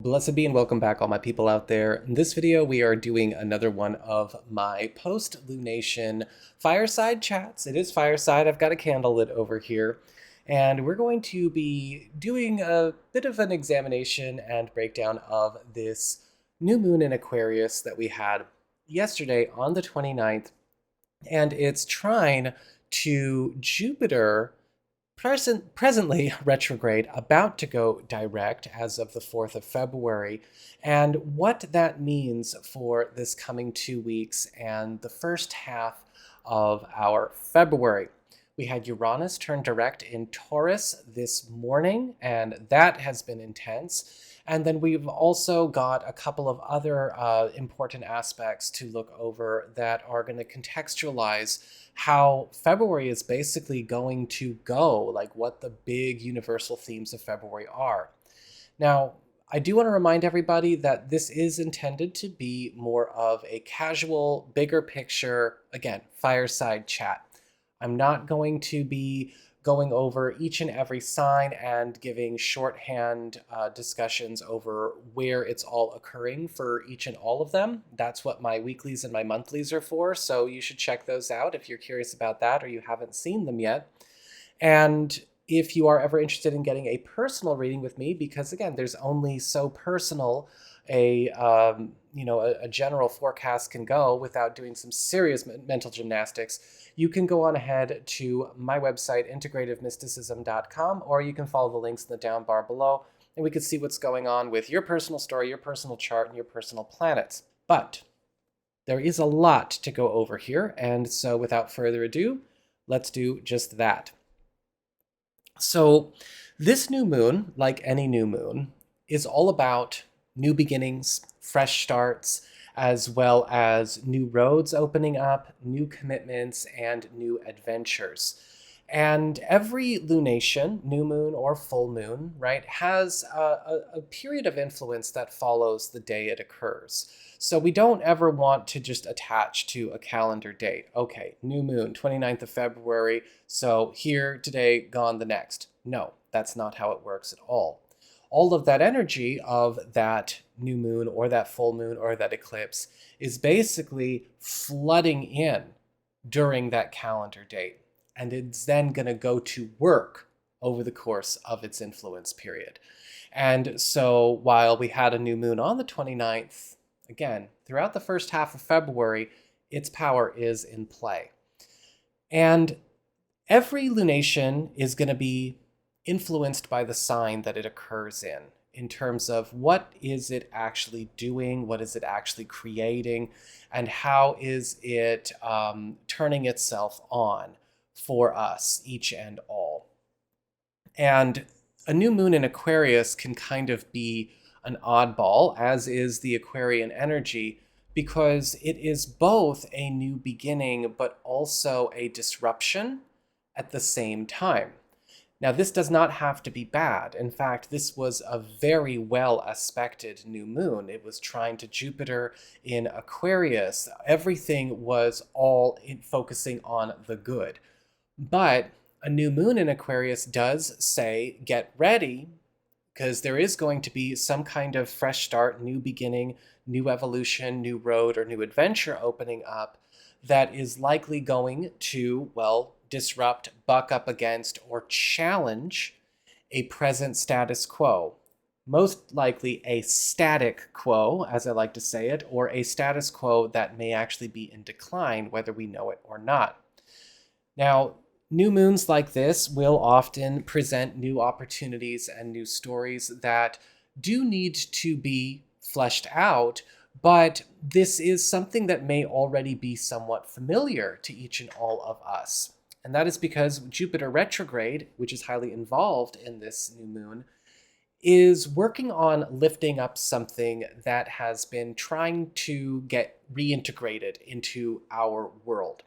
Blessed be and welcome back, all my people out there. In this video, we are doing another one of my post-lunation fireside chats. It is fireside. I've got a candle lit over here. And we're going to be doing a bit of an examination and breakdown of this new moon in Aquarius that we had yesterday on the 29th. And its trine to Jupiter, presently retrograde, about to go direct as of the 4th of February, and what that means for this coming 2 weeks and the first half of our February. We had Uranus turn direct in Taurus this morning, and that has been intense. And then we've also got a couple of other important aspects to look over that are going to contextualize how February is basically going to go, like what the big universal themes of February are. Now, I do want to remind everybody that this is intended to be more of a casual, bigger picture, again, fireside chat. I'm not going to be going over each and every sign and giving shorthand discussions over where it's all occurring for each and all of them. That's what my weeklies and my monthlies are for, so you should check those out if you're curious about that or you haven't seen them yet. And if you are ever interested in getting a personal reading with me, because again, there's only so personal a general forecast can go without doing some serious mental gymnastics, you can go on ahead to my website, integrativemysticism.com, or you can follow the links in the down bar below, and we can see what's going on with your personal story, your personal chart, and your personal planets. But there is a lot to go over here, and so without further ado, let's do just that. So this new moon, like any new moon, is all about new beginnings, fresh starts, as well as new roads opening up, new commitments, and new adventures. And every lunation, new moon or full moon, right, has a period of influence that follows the day it occurs. So we don't ever want to just attach to a calendar date. Okay, new moon, 29th of February, so here today, gone the next. No, that's not how it works at all. All of that energy of that new moon or that full moon or that eclipse is basically flooding in during that calendar date. And it's then going to go to work over the course of its influence period. And so while we had a new moon on the 29th, again, throughout the first half of February, its power is in play. And every lunation is going to be influenced by the sign that it occurs in terms of what is it actually doing, what is it actually creating, and how is it turning itself on for us, each and all. And a new moon in Aquarius can kind of be an oddball, as is the Aquarian energy, because it is both a new beginning, but also a disruption at the same time. Now, this does not have to be bad. In fact, this was a very well aspected new moon. It was trine to Jupiter in Aquarius. Everything was all focusing on the good. But a new moon in Aquarius does say, get ready, because there is going to be some kind of fresh start, new beginning, new evolution, new road, or new adventure opening up that is likely going to, well, disrupt, buck up against, or challenge a present status quo. Most likely a static quo, as I like to say it, or a status quo that may actually be in decline, whether we know it or not. Now, new moons like this will often present new opportunities and new stories that do need to be fleshed out, but this is something that may already be somewhat familiar to each and all of us. And that is because Jupiter retrograde, which is highly involved in this new moon, is working on lifting up something that has been trying to get reintegrated into our world,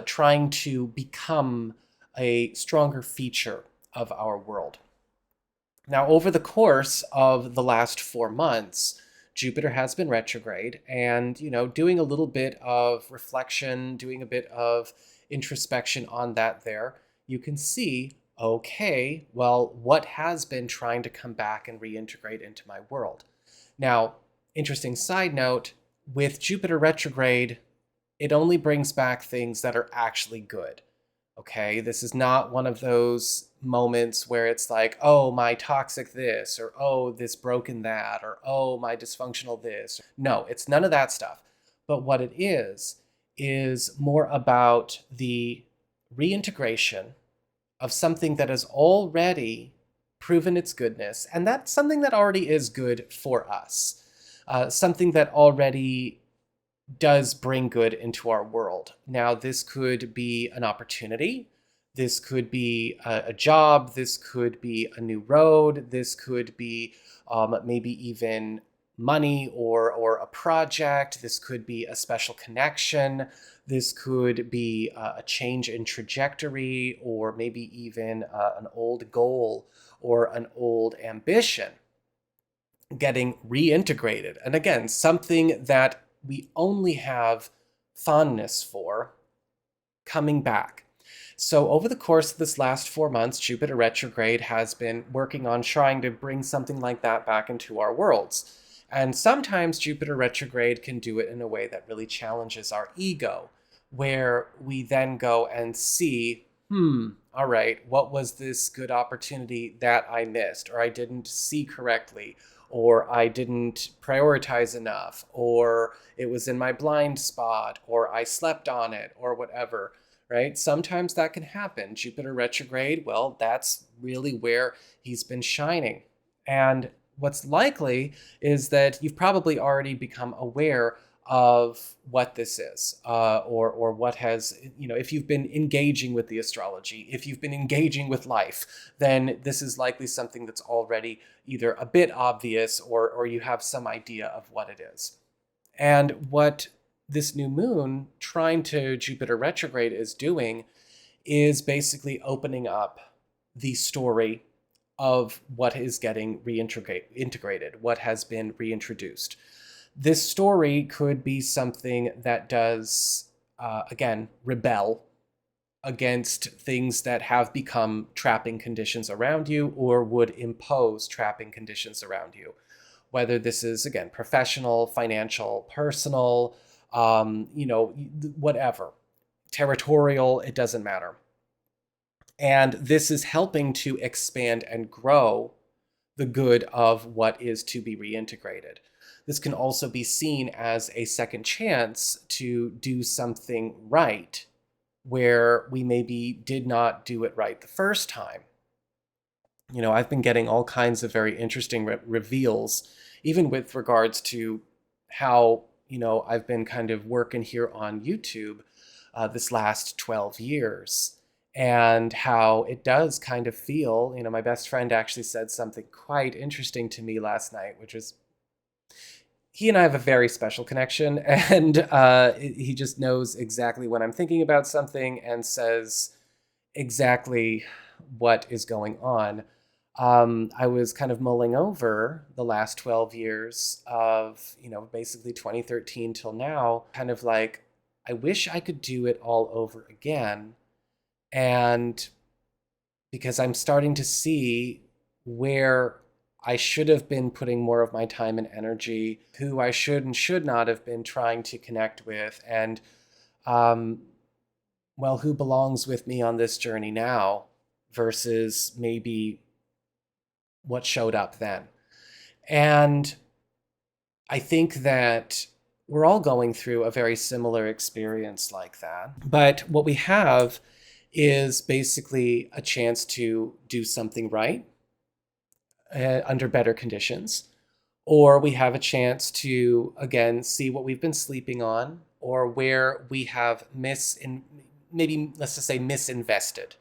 trying to become a stronger feature of our world. Now, over the course of the last 4 months, Jupiter has been retrograde and, doing a little bit of reflection, doing a bit of introspection on that there, you can see okay, well, what has been trying to come back and reintegrate into my world? Now, interesting side note, with Jupiter retrograde, it only brings back things that are actually good. Okay, this is not one of those moments where it's like, oh, my toxic this, or oh, this broken that, or oh, my dysfunctional this. No, it's none of that stuff. But what it is more about the reintegration of something that has already proven its goodness, and that's something that already is good for us, something that already does bring good into our world. Now, this could be an opportunity. This could be a job. This could be a new road. This could be maybe even money or a project. This could be a special connection. This could be a change in trajectory, or maybe even an old goal or an old ambition getting reintegrated. And again, something that we only have fondness for coming back. So over the course of this last 4 months, Jupiter retrograde has been working on trying to bring something like that back into our worlds. And sometimes Jupiter retrograde can do it in a way that really challenges our ego, where we then go and see, all right, what was this good opportunity that I missed, or I didn't see correctly, or I didn't prioritize enough, or it was in my blind spot, or I slept on it, or whatever, right? Sometimes that can happen. Jupiter retrograde, well, that's really where he's been shining. And what's likely is that you've probably already become aware of what this is, or what has, if you've been engaging with the astrology, if you've been engaging with life, then this is likely something that's already either a bit obvious, or you have some idea of what it is. And what this new moon trine to Jupiter retrograde is doing is basically opening up the story of what is getting integrated, what has been reintroduced. This story could be something that does, again, rebel against things that have become trapping conditions around you, or would impose trapping conditions around you. Whether this is, again, professional, financial, personal, whatever, territorial, it doesn't matter. And this is helping to expand and grow the good of what is to be reintegrated. This can also be seen as a second chance to do something right where we maybe did not do it right the first time. I've been getting all kinds of very interesting reveals, even with regards to how, I've been kind of working here on YouTube this last 12 years. And how it does kind of feel, my best friend actually said something quite interesting to me last night, which was, he and I have a very special connection, and he just knows exactly when I'm thinking about something and says exactly what is going on. I was kind of mulling over the last 12 years of, basically 2013 till now, kind of like, I wish I could do it all over again. And because I'm starting to see where I should have been putting more of my time and energy, who I should and should not have been trying to connect with, and, who belongs with me on this journey now versus maybe what showed up then. And I think that we're all going through a very similar experience like that. But what we have is basically a chance to do something right under better conditions, or we have a chance to, again, see what we've been sleeping on, or where we have maybe, let's just say, misinvested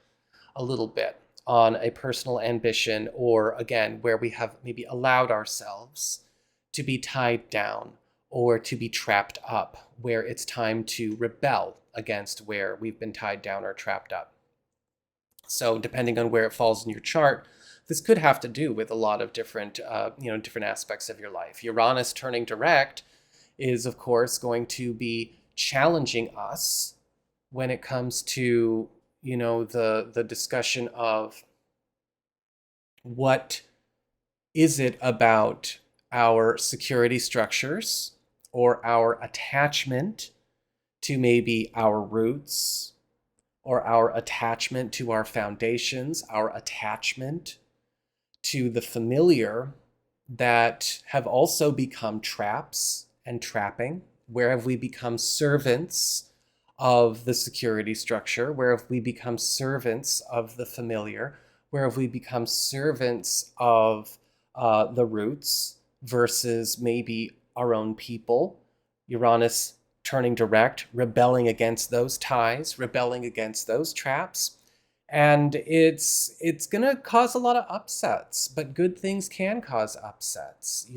a little bit on a personal ambition, or again, where we have maybe allowed ourselves to be tied down or to be trapped up, where it's time to rebel against where we've been tied down or trapped up. So depending on where it falls in your chart, this could have to do with a lot of different, different aspects of your life. Uranus turning direct is, of course, going to be challenging us when it comes to, the discussion of what is it about our security structures or our attachment to maybe our roots or our attachment to our foundations, our attachment to the familiar that have also become traps and trapping? Where have we become servants of the security structure? Where have we become servants of the familiar? Where have we become servants of the roots versus maybe our own people? Uranus turning direct, rebelling against those ties, rebelling against those traps. And it's going to cause a lot of upsets, but good things can cause upsets.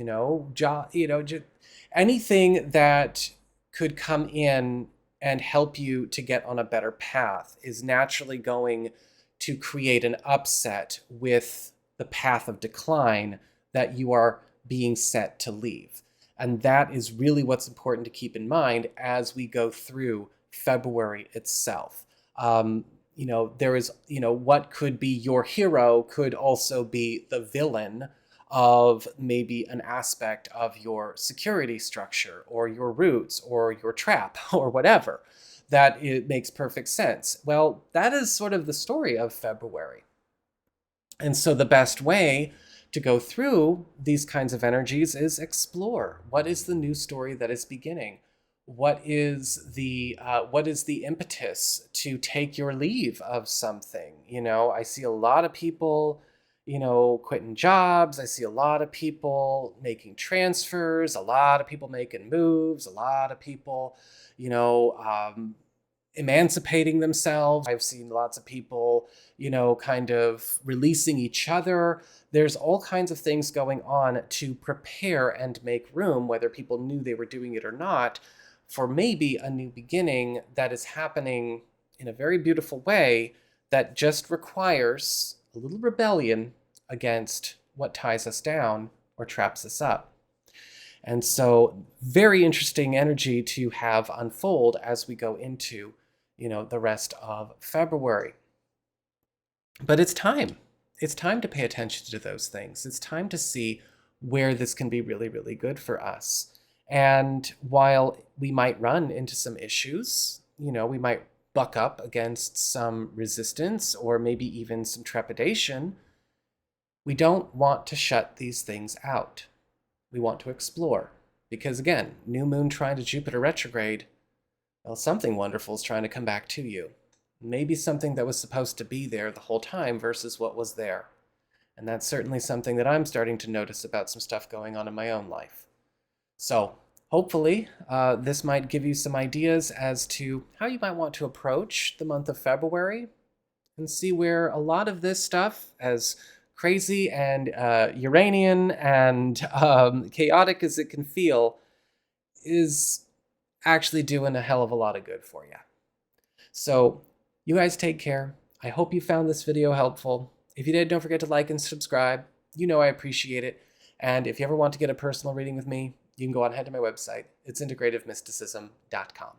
Anything that could come in and help you to get on a better path is naturally going to create an upset with the path of decline that you are being set to leave. And that is really what's important to keep in mind as we go through February itself. There is, what could be your hero could also be the villain of maybe an aspect of your security structure or your roots or your trap or whatever. That it makes perfect sense. Well, that is sort of the story of February. And so the best way to go through these kinds of energies is explore. What is the new story that is beginning? What is the impetus to take your leave of something? I see a lot of people, quitting jobs. I see a lot of people making transfers, a lot of people making moves, a lot of people, emancipating themselves. I've seen lots of people, kind of releasing each other. There's all kinds of things going on to prepare and make room, whether people knew they were doing it or not, for maybe a new beginning that is happening in a very beautiful way that just requires a little rebellion against what ties us down or traps us up. And so very interesting energy to have unfold as we go into, the rest of February. But it's time. It's time to pay attention to those things. It's time to see where this can be really, really good for us. And while we might run into some issues, we might buck up against some resistance or maybe even some trepidation, we don't want to shut these things out. We want to explore. Because again, new moon trine to Jupiter retrograde, well, something wonderful is trying to come back to you. Maybe something that was supposed to be there the whole time versus what was there. And that's certainly something that I'm starting to notice about some stuff going on in my own life. So hopefully this might give you some ideas as to how you might want to approach the month of February and see where a lot of this stuff, as crazy and Uranian and chaotic as it can feel, is actually doing a hell of a lot of good for you. So you guys take care. I hope you found this video helpful. If you did, don't forget to like and subscribe. I appreciate it. And if you ever want to get a personal reading with me, you can go ahead to my website. It's integrativemysticism.com.